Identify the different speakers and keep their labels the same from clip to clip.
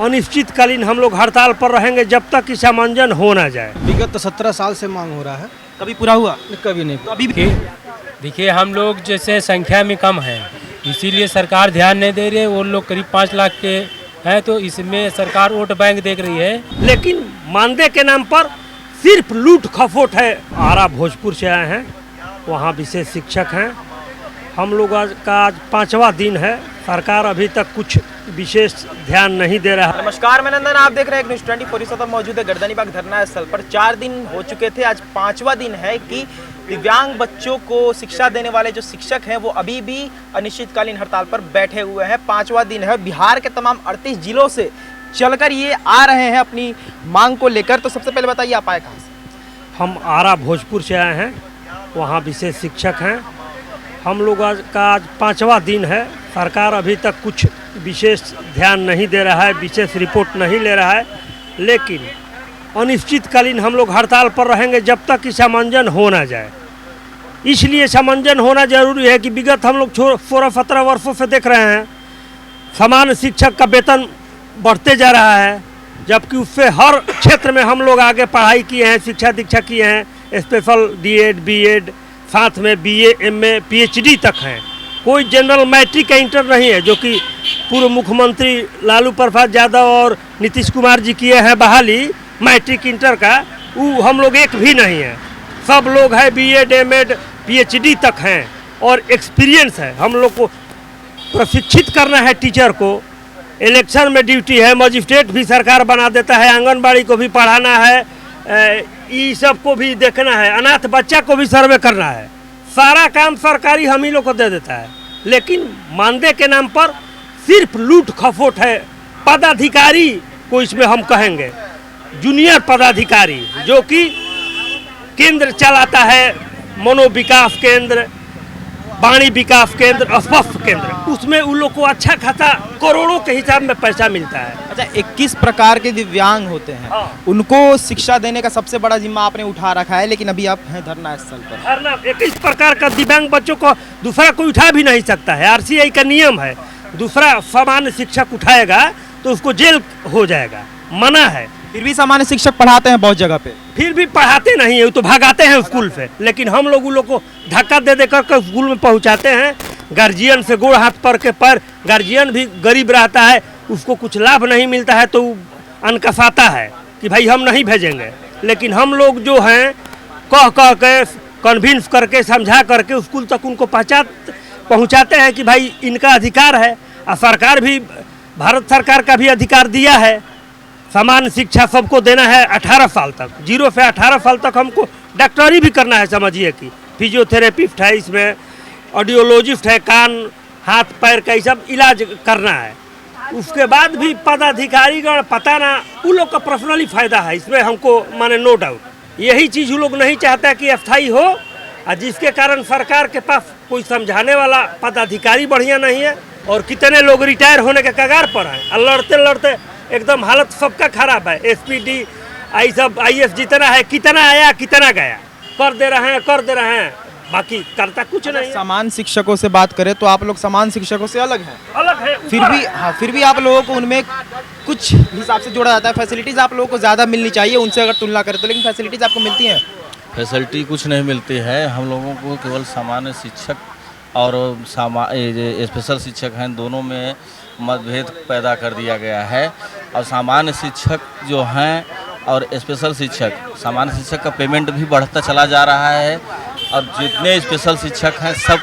Speaker 1: अनिश्चितकालीन हम लोग हड़ताल पर रहेंगे जब तक कि सामंजन हो ना जाए।
Speaker 2: विगत 17 साल से मांग हो रहा है,
Speaker 3: कभी पूरा हुआ?
Speaker 2: कभी नहीं।
Speaker 3: तो अभी
Speaker 4: देखिए हम लोग जैसे संख्या में कम हैं, इसीलिए सरकार ध्यान नहीं दे रही है। वो लोग करीब 5 लाख के हैं, तो इसमें सरकार वोट बैंक देख रही है।
Speaker 1: लेकिन मानदेय के नाम पर सिर्फ लूट खसोट है। आरा भोजपुर से आए हैं, वहाँ विशेष शिक्षक हैं। हम लोग आज 5वां दिन है, सरकार अभी तक कुछ विशेष ध्यान नहीं दे रहा है।
Speaker 3: नमस्कार, मैं नंदन, आप देख रहे हैं न्यूज़ 24। इस वक्त मौजूद है गर्दनीबाग धरना स्थल पर। 4 दिन हो चुके थे, आज 5वां दिन है कि दिव्यांग बच्चों को शिक्षा देने वाले जो शिक्षक हैं वो अभी भी अनिश्चितकालीन हड़ताल पर बैठे हुए हैं। 5वां दिन है। बिहार के तमाम 38 जिलों से चलकर ये आ रहे हैं अपनी मांग को लेकर। तो सबसे पहले बताइए, आप आए कहाँ से?
Speaker 1: हम आरा भोजपुर से आए हैं, वहाँ विशेष शिक्षक हैं। हम लोग आज 5वां दिन है, सरकार अभी तक कुछ विशेष ध्यान नहीं दे रहा है, विशेष रिपोर्ट नहीं ले रहा है। लेकिन अनिश्चितकालीन हम लोग हड़ताल पर रहेंगे जब तक कि सामंजन हो ना जाए। इसलिए सामंजन होना जरूरी है कि विगत हम लोग 16-17 वर्षों से देख रहे हैं, समान शिक्षक का वेतन बढ़ते जा रहा है, जबकि उससे हर क्षेत्र में हम लोग आगे पढ़ाई किए हैं, शिक्षा दीक्षा किए हैं, स्पेशल डीएड, बीएड, साथ में बीए, एमए, पीएचडी तक हैं। कोई जनरल मैट्रिक का इंटर नहीं है, जो कि पूर्व मुख्यमंत्री लालू प्रसाद यादव और नीतीश कुमार जी किए हैं बहाली मैट्रिक इंटर का, वो हम लोग एक भी नहीं है। सब लोग हैं बीएड, एमएड, पीएचडी तक हैं और एक्सपीरियंस है। हम लोग को प्रशिक्षित करना है टीचर को, इलेक्शन में ड्यूटी है, मजिस्ट्रेट भी सरकार बना देता है, आंगनबाड़ी को भी पढ़ाना है, ये सब को भी देखना है, अनाथ बच्चा को भी सर्वे करना है। सारा काम सरकारी हम ही लोग को दे देता है। लेकिन मानदेय के नाम पर सिर्फ लूट खसोट है। पदाधिकारी को इसमें हम कहेंगे, जूनियर पदाधिकारी जो कि केंद्र चलाता है, मनोविकास केंद्र, वाणी विकास केंद्र, स्वास्थ्य केंद्र, उसमें उन लोग को अच्छा खासा करोड़ों के हिसाब में पैसा मिलता है।
Speaker 3: अच्छा, 21 प्रकार के दिव्यांग होते हैं, उनको शिक्षा देने का सबसे बड़ा जिम्मा आपने उठा रखा है, लेकिन अभी आप हैं धरना स्थल पर।
Speaker 1: धरना 21 प्रकार का दिव्यांग बच्चों को दूसरा कोई उठा भी नहीं सकता है। आरसीआई का नियम है, दूसरा सामान्य शिक्षक उठाएगा तो उसको जेल हो जाएगा, मना है।
Speaker 3: फिर भी सामान्य शिक्षक पढ़ाते हैं बहुत जगह पे।
Speaker 1: फिर भी पढ़ाते नहीं है, वो तो भागाते हैं स्कूल से। लेकिन हम लोग उन लोग को धक्का दे दे कर स्कूल में पहुंचाते हैं। गार्जियन से गोड़ हाथ पर के पर, गार्जियन भी गरीब रहता है, उसको कुछ लाभ नहीं मिलता है तो अनकसाता है कि भाई हम नहीं भेजेंगे। लेकिन हम लोग जो हैं कह के कन्विंस करके समझा करके स्कूल तक उनको पहुंचाते हैं कि भाई इनका अधिकार है। और सरकार भी, भारत सरकार का भी अधिकार दिया है, समान शिक्षा सबको देना है 18 साल तक। 0 से 18 साल तक हमको डॉक्टरी भी करना है। समझिए कि फिजियोथेरेपिस्ट है, इसमें ऑडियोलॉजिस्ट है, कान हाथ पैर का सब इलाज करना है। उसके बाद भी पदाधिकारीगण पता ना, उन लोग का पर्सनली फायदा है इसमें, हमको माने नो डाउट। यही चीज़ वो लोग नहीं चाहता कि अस्थायी हो, और जिसके कारण सरकार के पास कोई समझाने वाला पदाधिकारी बढ़िया नहीं है। और कितने लोग रिटायर होने के कगार पर हैं, और लड़ते लड़ते एकदम हालत सबका खराब है। एसपीडी आई सब आईएएस जितना है, कितना आया कितना गया, कर दे रहे हैं, बाकी करता कुछ नहीं है।
Speaker 3: समान शिक्षकों से बात करें तो आप लोग समान शिक्षकों से अलग हैं।
Speaker 1: अलग है,
Speaker 3: फिर भी आप लोगों को उनमें कुछ हिसाब से जोड़ा जाता है। फैसिलिटीज़ आप लोगों को ज़्यादा मिलनी चाहिए उनसे अगर तुलना करें तो, लेकिन फैसिलिटीज़ आपको मिलती हैं?
Speaker 5: फैसिलिटी कुछ नहीं मिलती है। हम लोगों को केवल सामान्य शिक्षक और स्पेशल शिक्षक हैं, दोनों में मतभेद पैदा कर दिया गया है। और सामान्य शिक्षक जो हैं और स्पेशल शिक्षक, सामान्य शिक्षक का पेमेंट भी बढ़ता चला जा रहा है, और जितने स्पेशल शिक्षक हैं सब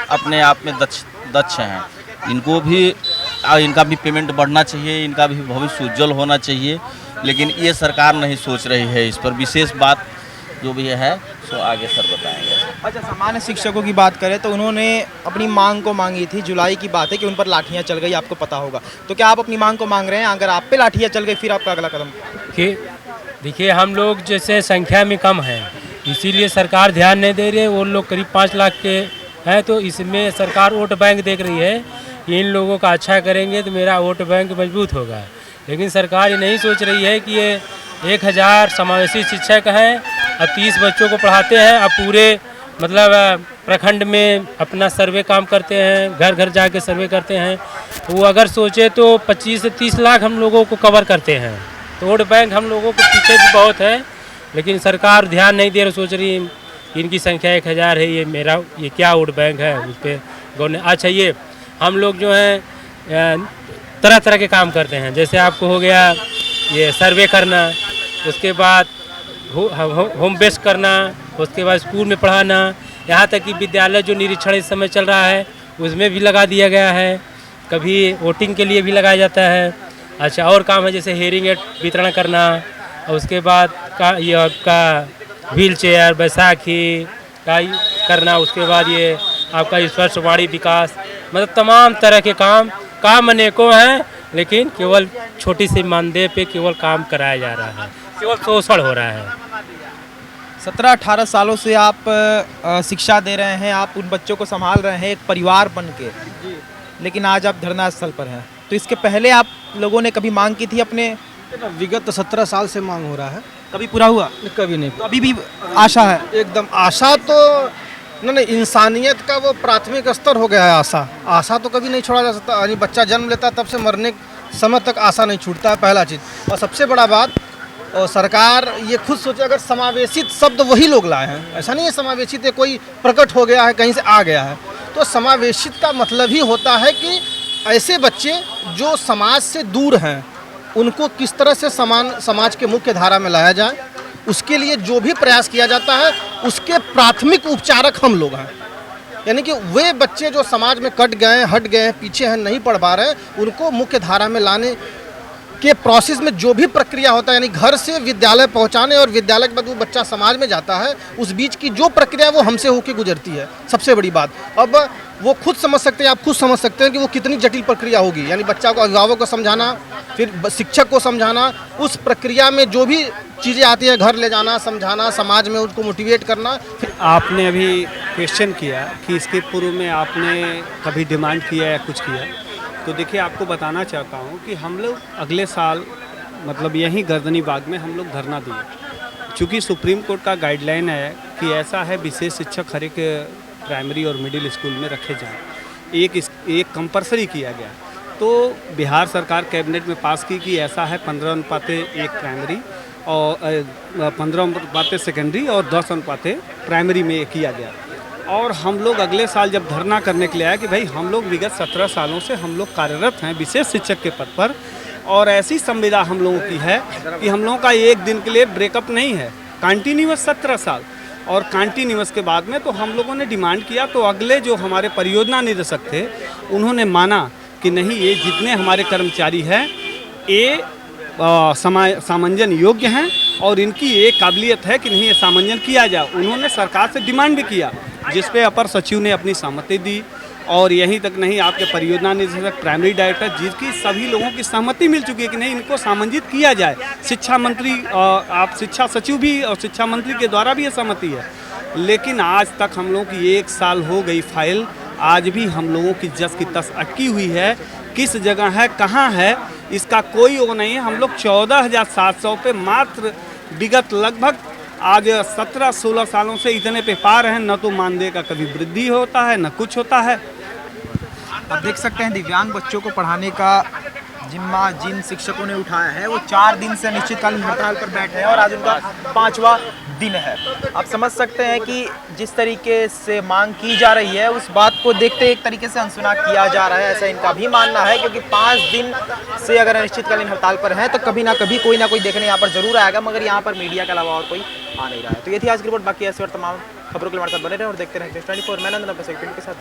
Speaker 5: अपने आप में दक्ष हैं। इनको भी इनका भी पेमेंट बढ़ना चाहिए, इनका भी भविष्य उज्जवल होना चाहिए, लेकिन ये सरकार नहीं सोच रही है। इस पर विशेष बात जो भी है सो आगे सर बताएंगे।
Speaker 3: अच्छा, सामान्य शिक्षकों की बात करें तो उन्होंने अपनी मांग को मांगी थी, जुलाई की बात है कि उन पर लाठियां चल गई, आपको पता होगा। तो क्या आप अपनी मांग को मांग रहे हैं? अगर आप पे लाठियां चल गई फिर आपका अगला कदम?
Speaker 4: देखिए हम लोग जैसे संख्या में कम हैं, इसीलिए सरकार ध्यान नहीं दे रही है। वो लोग करीब 5 लाख के हैं, तो इसमें सरकार वोट बैंक देख रही है। इन लोगों का अच्छा करेंगे तो मेरा वोट बैंक मजबूत होगा। लेकिन सरकार ये नहीं सोच रही है कि ये 1000 समावेशी शिक्षक हैं और 30 बच्चों को पढ़ाते हैं, अब पूरे मतलब प्रखंड में अपना सर्वे काम करते हैं, घर घर जाके सर्वे करते हैं। तो वो अगर सोचे तो 25 से 30 लाख हम लोगों को कवर करते हैं। तो वोट बैंक हम लोगों को पीछे भी बहुत है, लेकिन सरकार ध्यान नहीं दे रही, सोच रही इनकी संख्या 1000 है, ये क्या वोट बैंक है, उस पर गौर। अच्छा, ये हम लोग जो हैं तरह तरह के काम करते हैं, जैसे आपको हो गया ये सर्वे करना, उसके बाद होम बेस्ड करना, उसके बाद स्कूल में पढ़ाना, यहाँ तक कि विद्यालय जो निरीक्षण इस समय चल रहा है उसमें भी लगा दिया गया है, कभी वोटिंग के लिए भी लगाया जाता है। अच्छा, और काम है जैसे हेयरिंग एड वितरण करना, और उसके बाद ये आपका व्हील चेयर बैसाखी का करना, उसके बाद ये आपका स्पर्शवाड़ी विकास, मतलब तमाम तरह के काम अनेकों हैं, लेकिन केवल छोटी सी मानदेय पे केवल काम कराया जा रहा है, केवल शोषण हो रहा है।
Speaker 3: 17-18 सालों से आप शिक्षा दे रहे हैं, आप उन बच्चों को संभाल रहे हैं एक परिवार बन के, लेकिन आज आप धरना स्थल पर हैं। तो इसके पहले आप लोगों ने कभी मांग की थी अपने?
Speaker 2: विगत 17 साल से मांग हो रहा है,
Speaker 3: कभी पूरा हुआ?
Speaker 2: कभी नहीं।
Speaker 3: तो अभी भी आशा है?
Speaker 2: एकदम आशा तो नहीं, इंसानियत का वो प्राथमिक स्तर हो गया है। आशा तो कभी नहीं छोड़ा जा सकता। यानी बच्चा जन्म लेता है तब से मरने समय तक आशा नहीं छूटता है, पहला चीज़। और सबसे बड़ा बात, और सरकार ये खुद सोचे, अगर समावेशित शब्द वही लोग लाए हैं, ऐसा नहीं है समावेशित है कोई प्रकट हो गया है कहीं से आ गया है। तो समावेशित का मतलब ही होता है कि ऐसे बच्चे जो समाज से दूर हैं उनको किस तरह से समाज के मुख्य धारा में लाया जाए, उसके लिए जो भी प्रयास किया जाता है उसके प्राथमिक उपचारक हम लोग हैं। यानी कि वे बच्चे जो समाज में कट गए हैं, हट गए हैं, पीछे हैं, नहीं पढ़ पा रहे हैं, उनको मुख्य धारा में लाने के प्रोसेस में जो भी प्रक्रिया होता है, यानी घर से विद्यालय पहुंचाने और विद्यालय के बाद वो बच्चा समाज में जाता है, उस बीच की जो प्रक्रिया वो हमसे होकर गुजरती है। सबसे बड़ी बात, अब वो खुद समझ सकते हैं, आप खुद समझ सकते हैं कि वो कितनी जटिल प्रक्रिया होगी। यानी बच्चा को, अभिभावक को समझाना, फिर शिक्षक को समझाना, उस प्रक्रिया में जो भी चीज़ें आती हैं, घर ले जाना, समझाना, समाज में उसको मोटिवेट करना।
Speaker 6: आपने अभी क्वेश्चन किया कि इसके पूर्व में आपने कभी डिमांड किया या कुछ किया, तो देखिए आपको बताना चाहता हूँ कि हम लोग अगले साल मतलब यहीं गर्दनी बाग में हम लोग धरना दिए। चूँकि सुप्रीम कोर्ट का गाइडलाइन है कि ऐसा है विशेष शिक्षक हर एक प्राइमरी और मिडिल स्कूल में रखे जाएं, एक कंपलसरी किया गया। तो बिहार सरकार कैबिनेट में पास की कि ऐसा है 15:1 प्राइमरी और 15:1 सेकेंडरी और 10:1 प्राइमरी में किया गया। और हम लोग अगले साल जब धरना करने के लिए आए कि भाई हम लोग विगत 17 सालों से हम लोग कार्यरत हैं विशेष शिक्षक के पद पर, और ऐसी संविदा हम लोगों की है कि हम लोगों का एक दिन के लिए ब्रेकअप नहीं है, कंटिन्यूअस 17 साल। और कंटिन्यूअस के बाद में तो हम लोगों ने डिमांड किया, तो अगले जो हमारे परियोजना निदेशक थे उन्होंने माना कि नहीं, ये जितने हमारे कर्मचारी हैं ये सामंजन योग्य हैं और इनकी एक काबिलियत है कि नहीं ये सामंजन किया जाए। उन्होंने सरकार से डिमांड भी किया, जिस पे अपर सचिव ने अपनी सहमति दी। और यहीं तक नहीं, आपके परियोजना निदेशक, प्राइमरी डायरेक्टर, जिसकी सभी लोगों की सहमति मिल चुकी है कि नहीं इनको सामंजित किया जाए। शिक्षा मंत्री, आप शिक्षा सचिव भी और शिक्षा मंत्री के द्वारा भी ये सहमति है। लेकिन आज तक हम लोगों की 1 साल हो गई फाइल, आज भी हम लोगों की जस की तस अटकी हुई है। किस जगह है, कहाँ है, इसका कोई वो नहीं है। हम लोग 14,700 पे मात्र विगत लगभग आज 17-16 सालों से इतने पे पा रहे हैं। न तो मानदेय का कभी वृद्धि होता है, न कुछ होता है।
Speaker 3: आप देख सकते हैं दिव्यांग बच्चों को पढ़ाने का जिम्मा जिन शिक्षकों ने उठाया है वो 4 दिन से अनिश्चितकालीन हड़ताल पर बैठे हैं और आज उनका 5वां दिन है। आप समझ सकते हैं कि जिस तरीके से मांग की जा रही है उस बात को देखते एक तरीके से अनसुना किया जा रहा है, ऐसा इनका भी मानना है। क्योंकि 5 दिन से अगर अनिश्चितकालीन हड़ताल पर हैं तो कभी ना कभी कोई ना कोई देखने यहाँ पर जरूर आएगा, मगर यहाँ पर मीडिया के अलावा और कोई आ नहीं रहा है। तो ये थी आज की रिपोर्ट। बाकी ऐसे और तमाम खबरों के लिए हमारे साथ बने रहे और देखते रहें 24। मैं नंदन अपने सहयोगी के साथ।